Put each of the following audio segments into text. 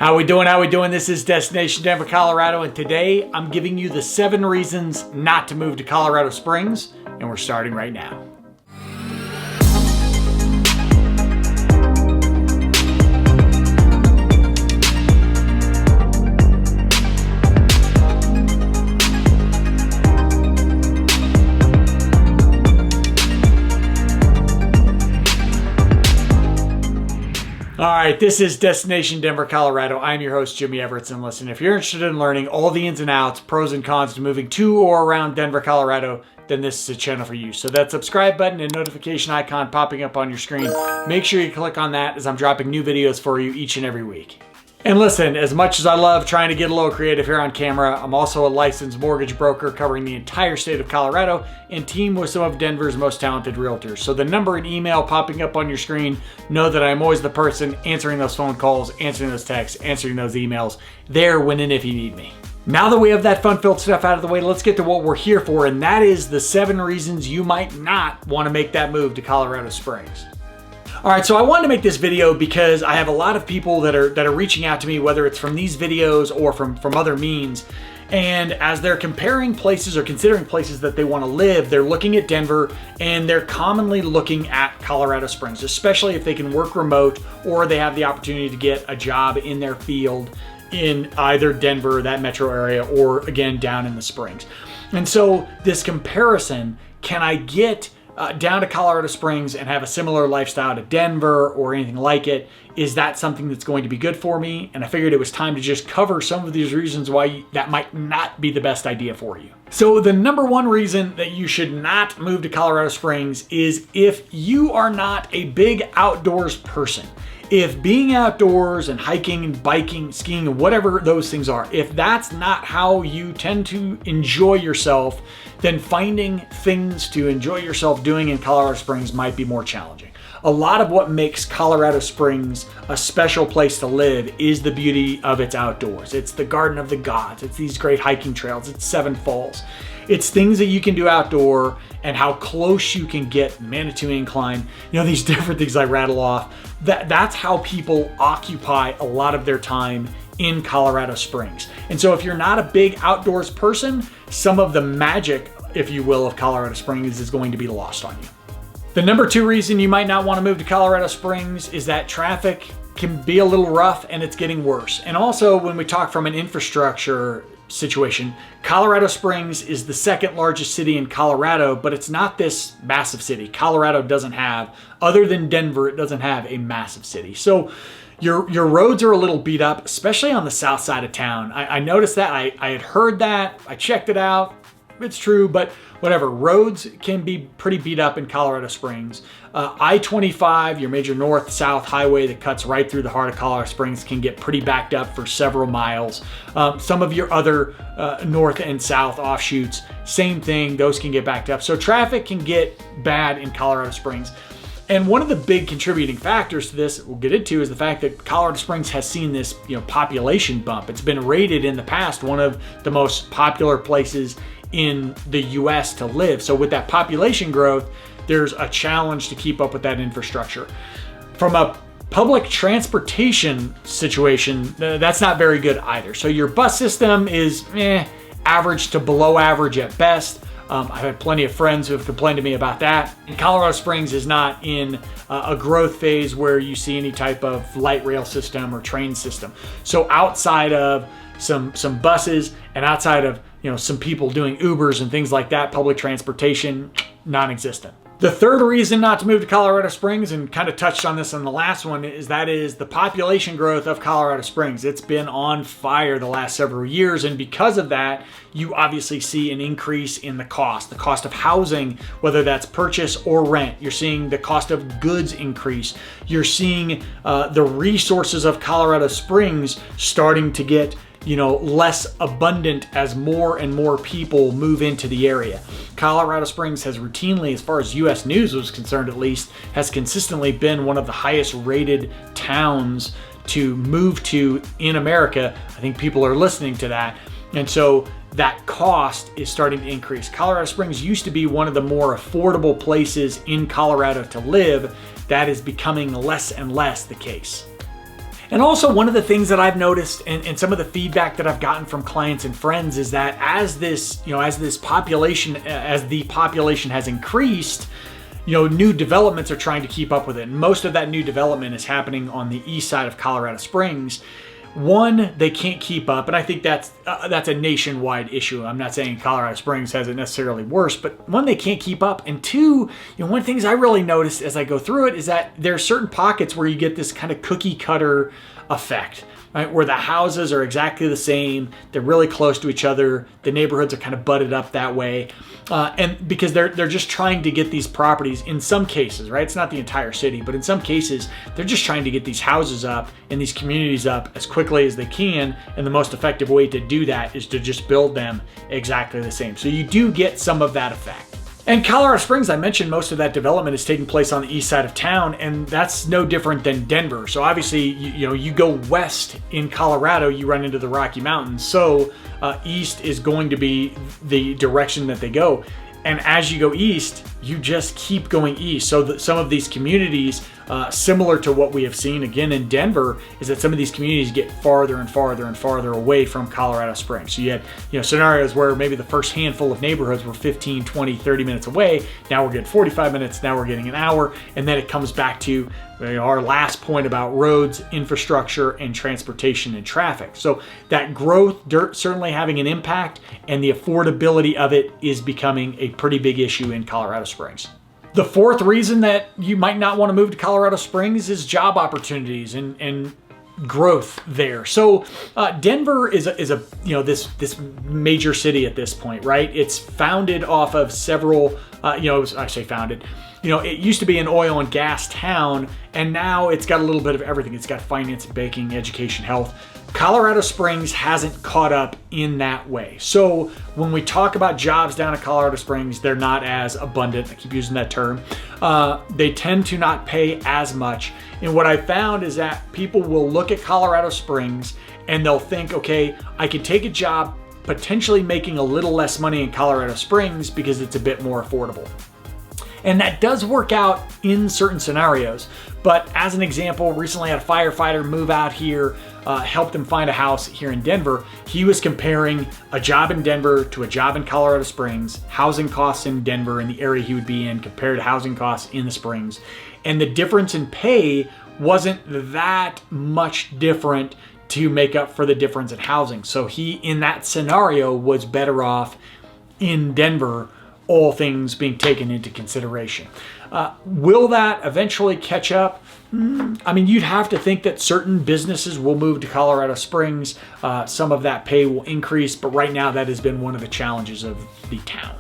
How we doing? How we doing? This is Destination Denver, Colorado, and today I'm giving you the 7 reasons not to move to Colorado Springs, and we're starting right now. All right, this is Destination Denver, Colorado. I'm your host, Jimmy Everett, and listen, if you're interested in learning all the ins and outs, pros and cons to moving to or around Denver, Colorado, then this is a channel for you. So that subscribe button and notification icon popping up on your screen, make sure you click on that as I'm dropping new videos for you each and every week. And listen, as much as I love trying to get a little creative here on camera, I'm also a licensed mortgage broker covering the entire state of Colorado and team with some of Denver's most talented realtors. So the number and email popping up on your screen, know that I'm always the person answering those phone calls, answering those texts, answering those emails, there when and if you need me. Now that we have that fun-filled stuff out of the way, let's get to what we're here for, and that is the 7 reasons you might not want to make that move to Colorado Springs. All right, so I wanted to make this video because I have a lot of people that are reaching out to me, whether it's from these videos or from other means. And as they're comparing places or considering places that they want to live, they're looking at Denver and they're commonly looking at Colorado Springs, especially if they can work remote or they have the opportunity to get a job in their field in either Denver, that metro area, or again, down in the Springs. And so this comparison, can I get down to Colorado Springs and have a similar lifestyle to Denver or anything like it? Is that something that's going to be good for me? And I figured it was time to just cover some of these reasons why that might not be the best idea for you. So the number 1 reason that you should not move to Colorado Springs is if you are not a big outdoors person. If being outdoors and hiking and biking, skiing, and whatever those things are, if that's not how you tend to enjoy yourself, then finding things to enjoy yourself doing in Colorado Springs might be more challenging. A lot of what makes Colorado Springs a special place to live is the beauty of its outdoors. It's the Garden of the Gods. It's these great hiking trails. It's 7 Falls. It's things that you can do outdoor and how close you can get. Manitou Incline, these different things I rattle off. That's how people occupy a lot of their time in Colorado Springs. And so if you're not a big outdoors person, some of the magic, if you will, of Colorado Springs is going to be lost on you. The number 2 reason you might not want to move to Colorado Springs is that traffic can be a little rough and it's getting worse. And also when we talk from an infrastructure situation, Colorado Springs is the 2nd largest city in Colorado, but it's not this massive city. Colorado doesn't have, other than Denver, it doesn't have a massive city. So your roads are a little beat up, especially on the south side of town. I noticed that. I had heard that. I checked it out. It's true, but whatever. Roads can be pretty beat up in Colorado Springs. I-25, your major north-south highway that cuts right through the heart of Colorado Springs, can get pretty backed up for several miles. Some of your other north and south offshoots, same thing. Those can get backed up. So traffic can get bad in Colorado Springs. And one of the big contributing factors to this, we'll get into, is the fact that Colorado Springs has seen this population bump. It's been rated in the past one of the most popular places in the US to live. So with that population growth, there's a challenge to keep up with that infrastructure. From a public transportation situation, that's not very good either. So your bus system is average to below average at best. I've had plenty of friends who have complained to me about that. And Colorado Springs is not in a growth phase where you see any type of light rail system or train system. So outside of some buses and outside of some people doing Ubers and things like that, public transportation, non-existent. The 3rd reason not to move to Colorado Springs, and kind of touched on this in the last one, is the population growth of Colorado Springs. It's been on fire the last several years, and because of that, you obviously see an increase in the cost of housing, whether that's purchase or rent. You're seeing the cost of goods increase. You're seeing the resources of Colorado Springs starting to get less abundant as more and more people move into the area. Colorado Springs has routinely, as far as US News was concerned at least, has consistently been one of the highest rated towns to move to in America. I think people are listening to that. And so that cost is starting to increase. Colorado Springs used to be one of the more affordable places in Colorado to live. That is becoming less and less the case. And also, one of the things that I've noticed and some of the feedback that I've gotten from clients and friends is that as the population has increased, new developments are trying to keep up with it. And most of that new development is happening on the east side of Colorado Springs. One, they can't keep up, and I think that's a nationwide issue. I'm not saying Colorado Springs has it necessarily worse, but one, they can't keep up, and two, one of the things I really noticed as I go through it is that there are certain pockets where you get this kind of cookie cutter effect, right? Where the houses are exactly the same, they're really close to each other, the neighborhoods are kind of butted up that way, and because they're just trying to get these properties in some cases, right? It's not the entire city, but in some cases, they're just trying to get these houses up and these communities up as quickly as they can, and the most effective way to do that is to just build them exactly the same. So you do get some of that effect. And Colorado Springs, I mentioned most of that development is taking place on the east side of town, and that's no different than Denver. So obviously, you go west in Colorado, you run into the Rocky Mountains. So east is going to be the direction that they go. And as you go east, you just keep going east. So that some of these communities, similar to what we have seen again in Denver, is that some of these communities get farther and farther and farther away from Colorado Springs. So you had scenarios where maybe the first handful of neighborhoods were 15, 20, 30 minutes away. Now we're getting 45 minutes, now we're getting an hour. And then it comes back to our last point about roads, infrastructure, and transportation and traffic. So that growth certainly having an impact, and the affordability of it is becoming a pretty big issue in Colorado Springs. The fourth reason that you might not want to move to Colorado Springs is job opportunities and growth there. So Denver is this major city at this point, right? It's founded off of several, I say founded. It used to be an oil and gas town, and now it's got a little bit of everything. It's got finance, banking, education, health. Colorado Springs hasn't caught up in that way. So when we talk about jobs down in Colorado Springs, they're not as abundant. I keep using that term. They tend to not pay as much. And what I found is that people will look at Colorado Springs and they'll think, okay, I could take a job potentially making a little less money in Colorado Springs because it's a bit more affordable. And that does work out in certain scenarios. But as an example, recently I had a firefighter move out here, helped him find a house here in Denver. He was comparing a job in Denver to a job in Colorado Springs, housing costs in Denver in the area he would be in compared to housing costs in the Springs. And the difference in pay wasn't that much different to make up for the difference in housing. So he, in that scenario, was better off in Denver, all things being taken into consideration. Will that eventually catch up? I mean, you'd have to think that certain businesses will move to Colorado Springs. Some of that pay will increase, but right now that has been one of the challenges of the town.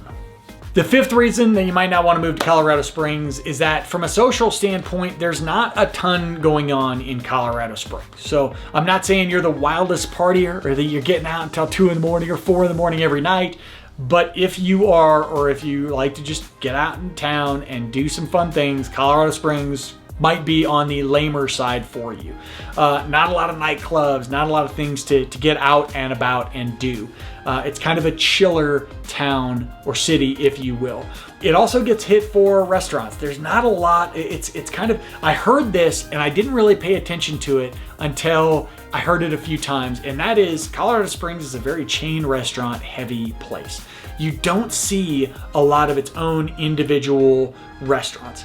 The fifth reason that you might not want to move to Colorado Springs is that from a social standpoint, there's not a ton going on in Colorado Springs. So I'm not saying you're the wildest partier or that you're getting out until 2 in the morning or 4 in the morning every night. But if you are, or if you like to just get out in town and do some fun things, Colorado Springs might be on the lamer side for you. Not a lot of nightclubs, not a lot of things to get out and about and do. It's kind of a chiller town or city, if you will. It also gets hit for restaurants. There's not a lot. It's kind of, I heard this and I didn't really pay attention to it until I heard it a few times, and that is Colorado Springs is a very chain restaurant heavy place. You don't see a lot of its own individual restaurants.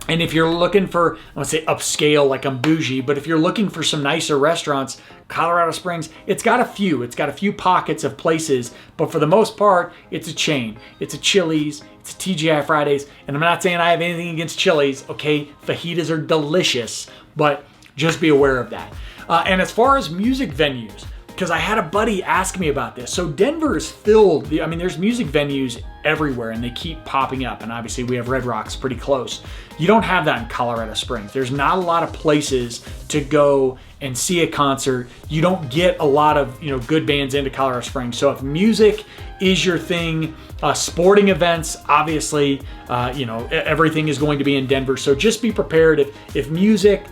And if you're looking for, I want to say upscale, like I'm bougie, but if you're looking for some nicer restaurants, Colorado Springs, it's got a few. It's got a few pockets of places, but for the most part, it's a chain. It's a Chili's, it's a TGI Fridays, and I'm not saying I have anything against Chili's, okay? Fajitas are delicious, but just be aware of that. And as far as music venues, because I had a buddy ask me about this. So Denver is filled, there's music venues everywhere and they keep popping up. And obviously we have Red Rocks pretty close. You don't have that in Colorado Springs. There's not a lot of places to go and see a concert. You don't get a lot of, good bands into Colorado Springs. So if music is your thing, sporting events, obviously, everything is going to be in Denver. So just be prepared if music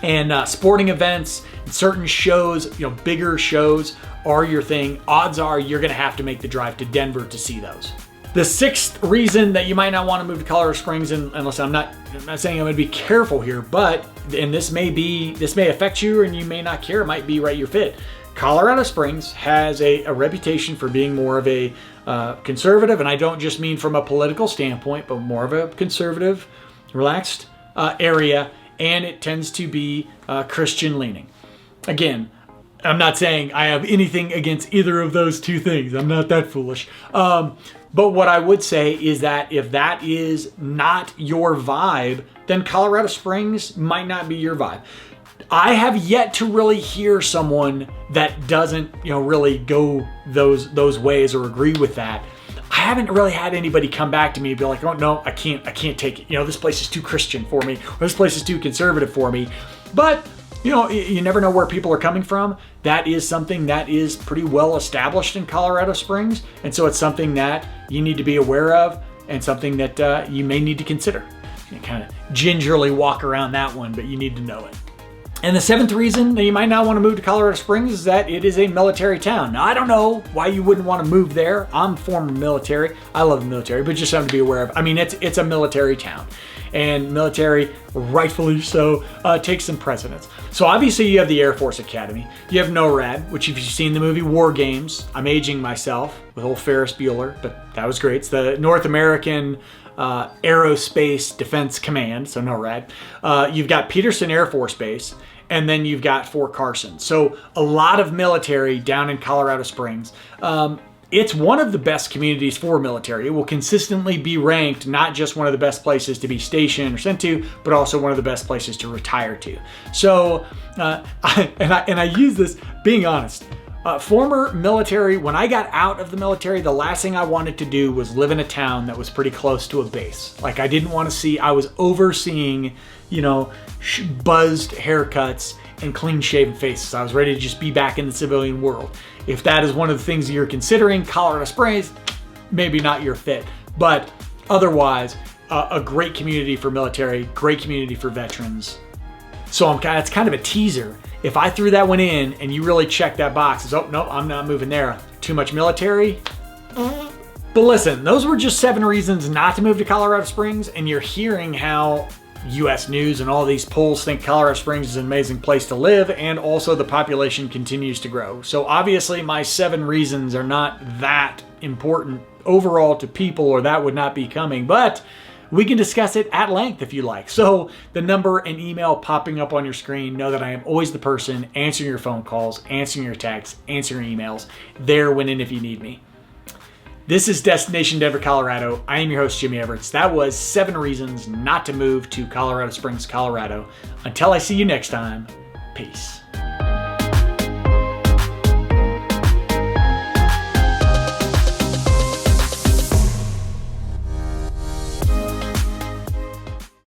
and sporting events, certain shows, bigger shows are your thing, odds are you're going to have to make the drive to Denver to see those. The sixth reason that you might not want to move to Colorado Springs, and listen, I'm not saying I'm going to be careful here, but and this may affect you and you may not care, it might be right your fit. Colorado Springs has a reputation for being more of a conservative, and I don't just mean from a political standpoint, but more of a conservative, relaxed area, and it tends to be Christian leaning. Again, I'm not saying I have anything against either of those two things. I'm not that foolish. But what I would say is that if that is not your vibe, then Colorado Springs might not be your vibe. I have yet to really hear someone that doesn't, really go those ways or agree with that. I haven't really had anybody come back to me and be like, "Oh no, I can't take it. This place is too Christian for me, or this place is too conservative for me." But you never know where people are coming from. That is something that is pretty well established in Colorado Springs, and so it's something that you need to be aware of, and something that you may need to consider. You kind of gingerly walk around that one, but you need to know it. And the seventh reason that you might not want to move to Colorado Springs is that it is a military town. Now, I don't know why you wouldn't want to move there. I'm former military. I love the military, but just something to be aware of. I mean, it's a military town, and military, rightfully so, takes some precedence. So obviously you have the Air Force Academy. You have NORAD, which if you've seen the movie War Games, I'm aging myself with old Ferris Bueller, but that was great. It's the North American Aerospace Defense Command, so NORAD. You've got Peterson Air Force Base, and then you've got Fort Carson. So a lot of military down in Colorado Springs. It's one of the best communities for military. It will consistently be ranked not just one of the best places to be stationed or sent to, but also one of the best places to retire to. So, I use this, being honest, former military, when I got out of the military, the last thing I wanted to do was live in a town that was pretty close to a base. Like, I didn't want to see, I was overseeing, buzzed haircuts and clean shaven faces. I was ready to just be back in the civilian world. If that is one of the things you're considering, Colorado Springs, maybe not your fit. But otherwise, a great community for military, great community for veterans. So it's kind of a teaser. If I threw that one in and you really check that box, it's, oh, no, I'm not moving there. Too much military. But listen, those were just 7 reasons not to move to Colorado Springs, and you're hearing how U.S. News and all these polls think Colorado Springs is an amazing place to live, and also the population continues to grow. So obviously my 7 reasons are not that important overall to people, or that would not be coming, but we can discuss it at length if you like. So the number and email popping up on your screen, know that I am always the person answering your phone calls, answering your texts, answering your emails, there when and if you need me. This is Destination Denver, Colorado. I am your host, Jimmy Everts. That was 7 reasons not to move to Colorado Springs, Colorado. Until I see you next time, peace.